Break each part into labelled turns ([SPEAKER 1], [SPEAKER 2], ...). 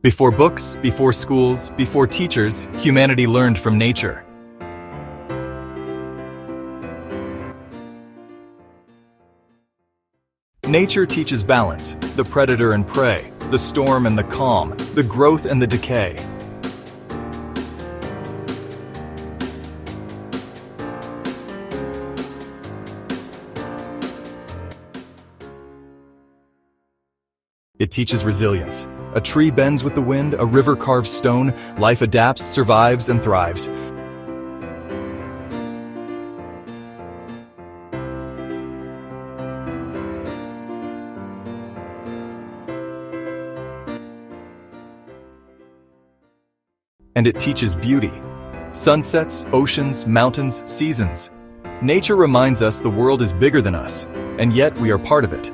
[SPEAKER 1] Before books, before schools, before teachers, humanity learned from nature. Nature teaches balance, the predator and prey, the storm and the calm, the growth and the decay. It teaches resilience. A tree bends with the wind, a river carves stone, life adapts, survives, and thrives. And it teaches beauty. Sunsets, oceans, mountains, seasons. Nature reminds us the world is bigger than us, and yet we are part of it.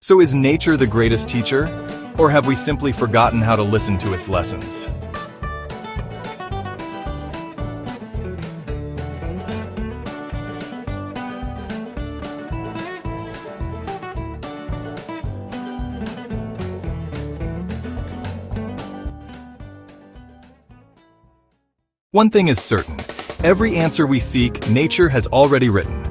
[SPEAKER 1] So is nature the greatest teacher, or have we simply forgotten how to listen to its lessons? One thing is certain, every answer we seek, nature has already written.